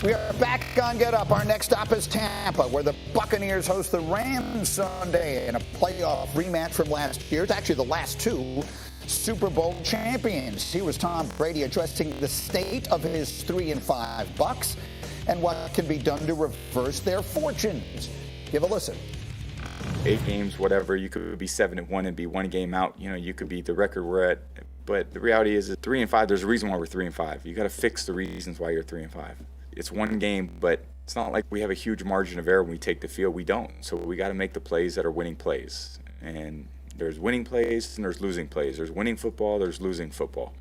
We are back on Get Up. Our next stop is Tampa, where the Buccaneers host the Rams Sunday in a playoff rematch from last year. It's actually the last two Super Bowl champions. Here was Tom Brady addressing the state of his 3-5 Bucs and what can be done to reverse their fortunes. Give a listen. 8 games, whatever. You could be 7-1 and be 1 game out. You know, you could be the record we're at. But the reality is, at 3-5, there's a reason why we're 3-5. You got to fix the reasons why you're 3-5. It's 1 game, but it's not like we have a huge margin of error when we take the field. We don't. So we got to make the plays that are winning plays. And there's winning plays and there's losing plays. There's winning football, there's losing football.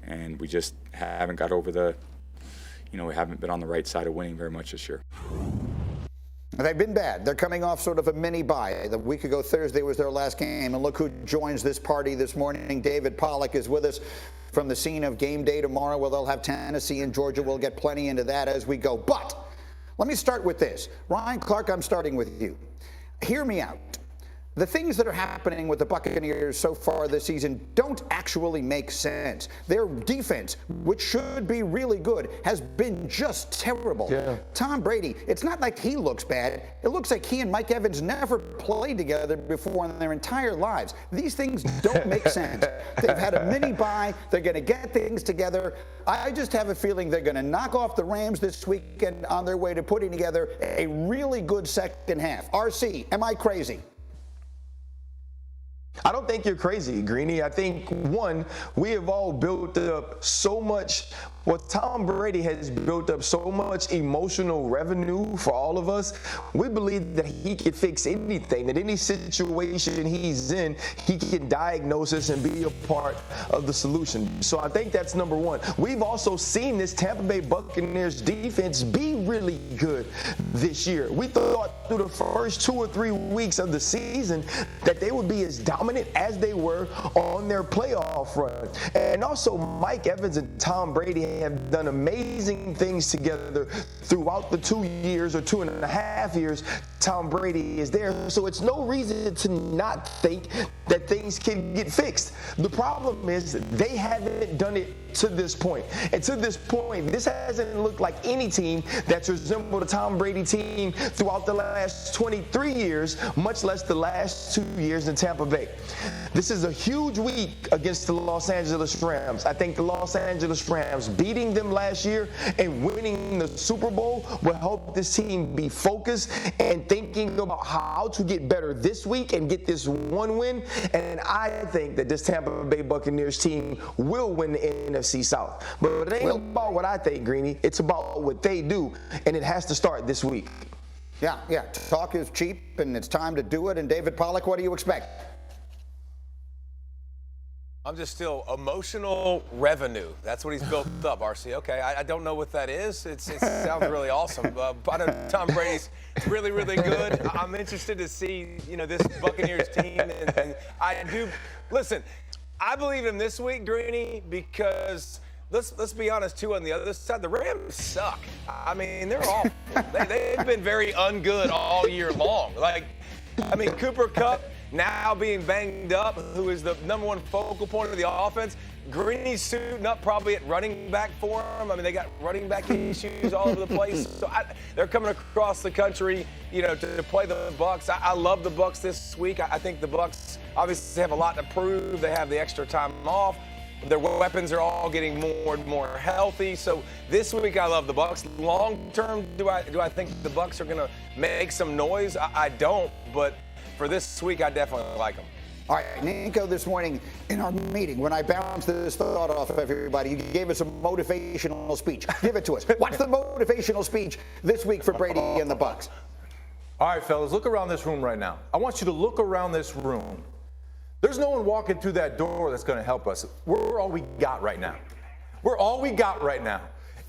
And we just haven't got over we haven't been on the right side of winning very much this year. They've been bad. They're coming off sort of a mini bye. The week ago Thursday was their last game. And look who joins this party this morning. David Pollack is with us from the scene of game day tomorrow, where they'll have Tennessee and Georgia. We'll get plenty into that as we go. But let me start with this. Ryan Clark, I'm starting with you. Hear me out. The things that are happening with the Buccaneers so far this season don't actually make sense. Their defense, which should be really good, has been just terrible. Yeah. Tom Brady, it's not like he looks bad. It looks like he and Mike Evans never played together before in their entire lives. These things don't make sense. They've had a mini bye. They're going to get things together. I just have a feeling they're going to knock off the Rams this weekend on their way to putting together a really good second half. RC, am I crazy? I don't think you're crazy, Greeny. I think, one, we have all built up so much. Tom Brady has built up so much emotional revenue for all of us. We believe that he can fix anything, that any situation he's in, he can diagnose us and be a part of the solution. So I think that's number one. We've also seen this Tampa Bay Buccaneers defense be really good this year. We thought through the first 2 or 3 weeks of the season that they would be as dominant as they were on their playoff run. And also, Mike Evans and Tom Brady have done amazing things together throughout the 2 years or 2.5 years Tom Brady is there. So it's no reason to not think that things can get fixed. The problem is they haven't done it to this point. And to this point, this hasn't looked like any team that's resembled a Tom Brady team throughout the last 23 years, much less the last 2 years in Tampa Bay. This is a huge week against the Los Angeles Rams. I think the Los Angeles Rams beating them last year and winning the Super Bowl will help this team be focused and thinking about how to get better this week and get this 1 win. And I think that this Tampa Bay Buccaneers team will win the NFC South. But it ain't about what I think, Greeny. It's about what they do, and it has to start this week. Yeah. Talk is cheap, and it's time to do it. And David Pollack, what do you expect? I'm just still emotional revenue. That's what he's built up, RC. Okay, I don't know what that is. It sounds really awesome. But Tom Brady's really, really good. I'm interested to see, this Buccaneers team. And I do. Listen, I believe in this week, Greeny, because let's be honest, too, on the other side, the Rams suck. I mean, they're awful. They've been very ungood all year long. Cooper Kupp, now being banged up, who is the number one focal point of the offense. Greeny's suiting up probably at running back for him. I mean, they got running back issues all over the place. So they're coming across the country, to play the Bucs. I love the Bucs this week. I think the Bucs obviously have a lot to prove. They have the extra time off. Their weapons are all getting more and more healthy. So this week I love the Bucs. Long term, do I think the Bucs are going to make some noise? I don't, but for this week, I definitely like them. All right, Nico, this morning in our meeting, when I bounced this thought off of everybody, you gave us a motivational speech. Give it to us. What's the motivational speech this week for Brady and the Bucs? All right, fellas, look around this room right now. I want you to look around this room. There's no one walking through that door that's going to help us. We're all we got right now. We're all we got right now.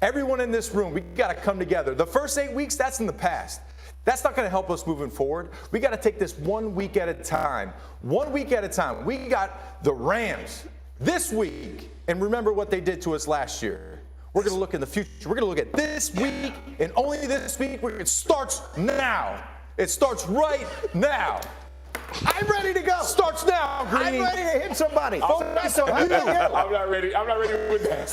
Everyone in this room, we got to come together. The first 8 weeks, that's in the past. That's not going to help us moving forward. We got to take this 1 week at a time. 1 week at a time. We got the Rams this week, and remember what they did to us last year. We're going to look in the future. We're going to look at this week, and only this week. It starts now. It starts right now. I'm ready to go. Starts now, Greeny. I'm ready to hit somebody. I'm not ready. I'm not ready with that.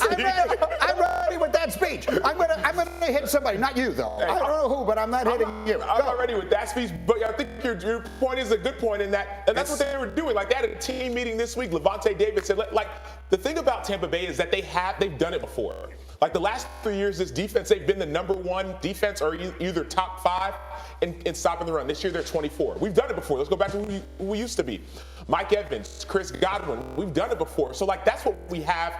I'm ready with that speech. I'm gonna hit somebody, not you though. I don't know who, but I'm not hitting you. I'm not ready with that speech, but I think your point is a good point in that, and that's what they were doing. Like, they had a team meeting this week. Levante David said, like, the thing about Tampa Bay is that they've done it before. Like, the last 3 years, this defense, they've been the #1 defense or either top 5 in stopping the run. This year, they're 24. We've done it before. Let's go back to who we used to be. Mike Evans, Chris Godwin. We've done it before. So, like, that's what we have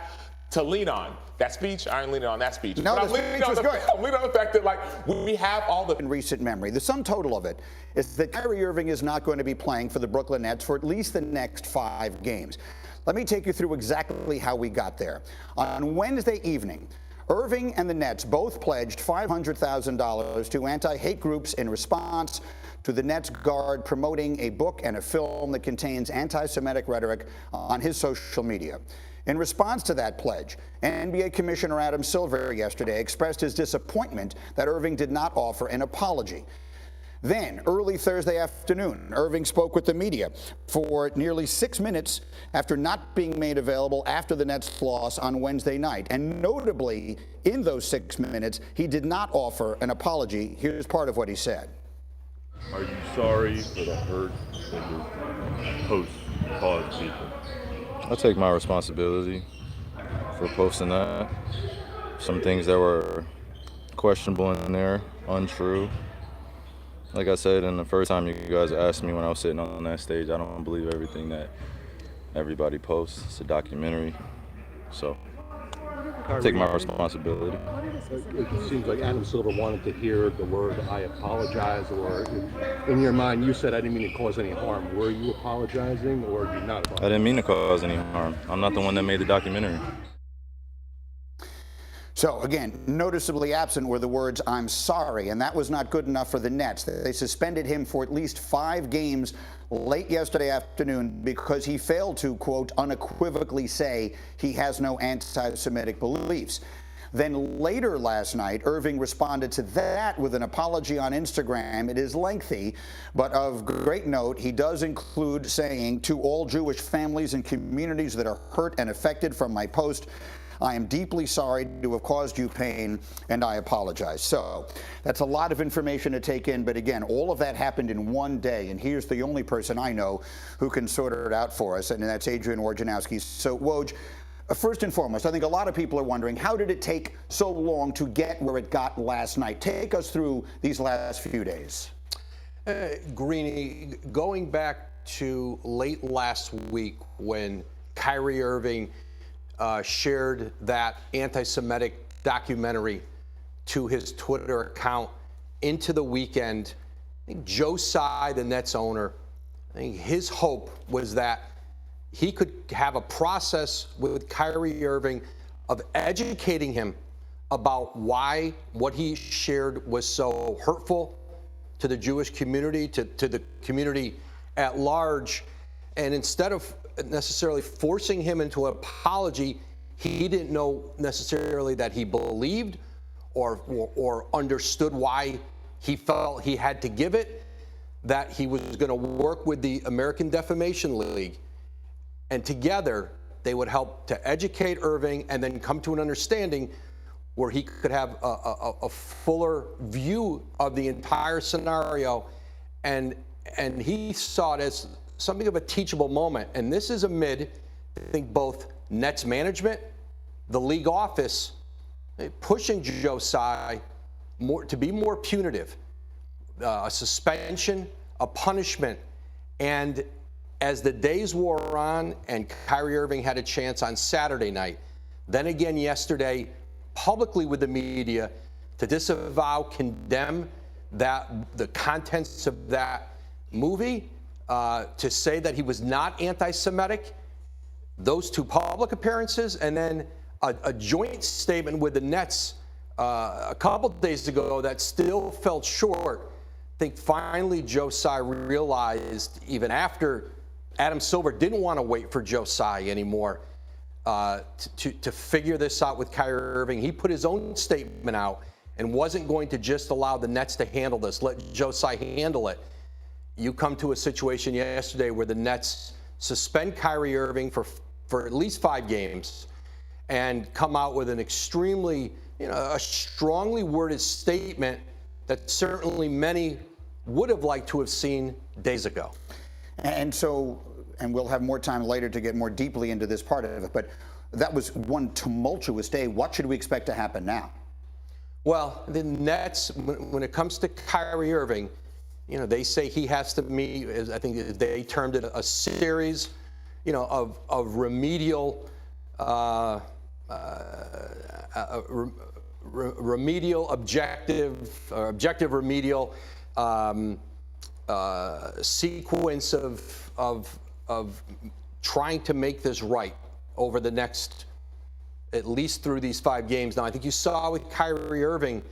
to lean on. That speech, I ain't leaning on that speech. No, but the speech was good. I'm leaning on the fact that, like, we have all the... In recent memory, the sum total of it is that Kyrie Irving is not going to be playing for the Brooklyn Nets for at least the next 5 games. Let me take you through exactly how we got there. On Wednesday evening, Irving and the Nets both pledged $500,000 to anti-hate groups in response to the Nets guard promoting a book and a film that contains anti-Semitic rhetoric on his social media. In response to that pledge, NBA Commissioner Adam Silver yesterday expressed his disappointment that Irving did not offer an apology. Then, early Thursday afternoon, Irving spoke with the media for nearly 6 minutes after not being made available after the Nets' loss on Wednesday night. And notably, in those 6 minutes, he did not offer an apology. Here's part of what he said. Are you sorry for the hurt that your post caused people? I take my responsibility for posting that. Some things that were questionable in there, untrue. Like I said, and the first time you guys asked me when I was sitting on that stage, I don't believe everything that everybody posts. It's a documentary, so I take my responsibility. It seems like Adam Silver wanted to hear the word "I apologize," or in your mind, you said, "I didn't mean to cause any harm." Were you apologizing, or did you not apologize? I didn't mean to cause any harm. I'm not the one that made the documentary. So, again, noticeably absent were the words, "I'm sorry," and that was not good enough for the Nets. They suspended him for at least 5 games late yesterday afternoon because he failed to, quote, unequivocally say he has no anti-Semitic beliefs. Then later last night, Irving responded to that with an apology on Instagram. It is lengthy, but of great note, he does include saying, "To all Jewish families and communities that are hurt and affected from my post, I am deeply sorry to have caused you pain, and I apologize." So that's a lot of information to take in. But again, all of that happened in one day. And here's the only person I know who can sort it out for us, and that's Adrian Wojnarowski. So, Woj, first and foremost, I think a lot of people are wondering, how did it take so long to get where it got last night? Take us through these last few days. Greeny, going back to late last week when Kyrie Irving shared that anti-Semitic documentary to his Twitter account into the weekend, I think Joe Tsai, the Nets owner, I think his hope was that he could have a process with Kyrie Irving of educating him about why what he shared was so hurtful to the Jewish community, to the community at large. And instead of necessarily forcing him into an apology, he didn't know necessarily that he believed or understood why he felt he had to give it, that he was going to work with the American Defamation League, and together they would help to educate Irving and then come to an understanding where he could have a fuller view of the entire scenario, and he saw it as something of a teachable moment. And this is amid, I think, both Nets management, the league office, pushing Joe Tsai to be more punitive, a suspension, a punishment. And as the days wore on and Kyrie Irving had a chance on Saturday night, then again yesterday, publicly with the media, to disavow, condemn the contents of that movie, to say that he was not anti-Semitic, those 2 public appearances, and then a joint statement with the Nets a couple days ago that still fell short. I think finally Joe Tsai realized, even after Adam Silver didn't want to wait for Joe Tsai anymore to figure this out with Kyrie Irving, he put his own statement out and wasn't going to just allow the Nets to handle this, let Joe Tsai handle it. You come to a situation yesterday where the Nets suspend Kyrie Irving for at least 5 games and come out with an extremely a strongly worded statement that certainly many would have liked to have seen days ago. And so, and we'll have more time later to get more deeply into this part of it, but that was one tumultuous day. What should we expect to happen now? Well, the Nets, when it comes to Kyrie Irving, they say he has to meet, I think they termed it a series, of remedial, objective remedial sequence of trying to make this right over the next, at least through these 5 games. Now, I think you saw with Kyrie Irving,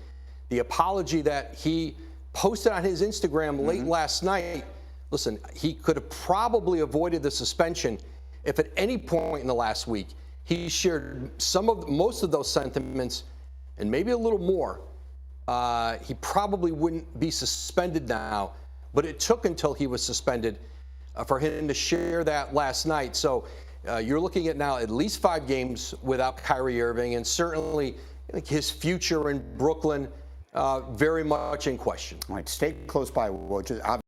the apology that he posted on his Instagram late last night. Listen, he could have probably avoided the suspension if at any point in the last week he shared most of those sentiments and maybe a little more. He probably wouldn't be suspended now, but it took until he was suspended for him to share that last night. So you're looking at now at least 5 games without Kyrie Irving, and certainly his future in Brooklyn very much in question. All right, stay close by, which is obviously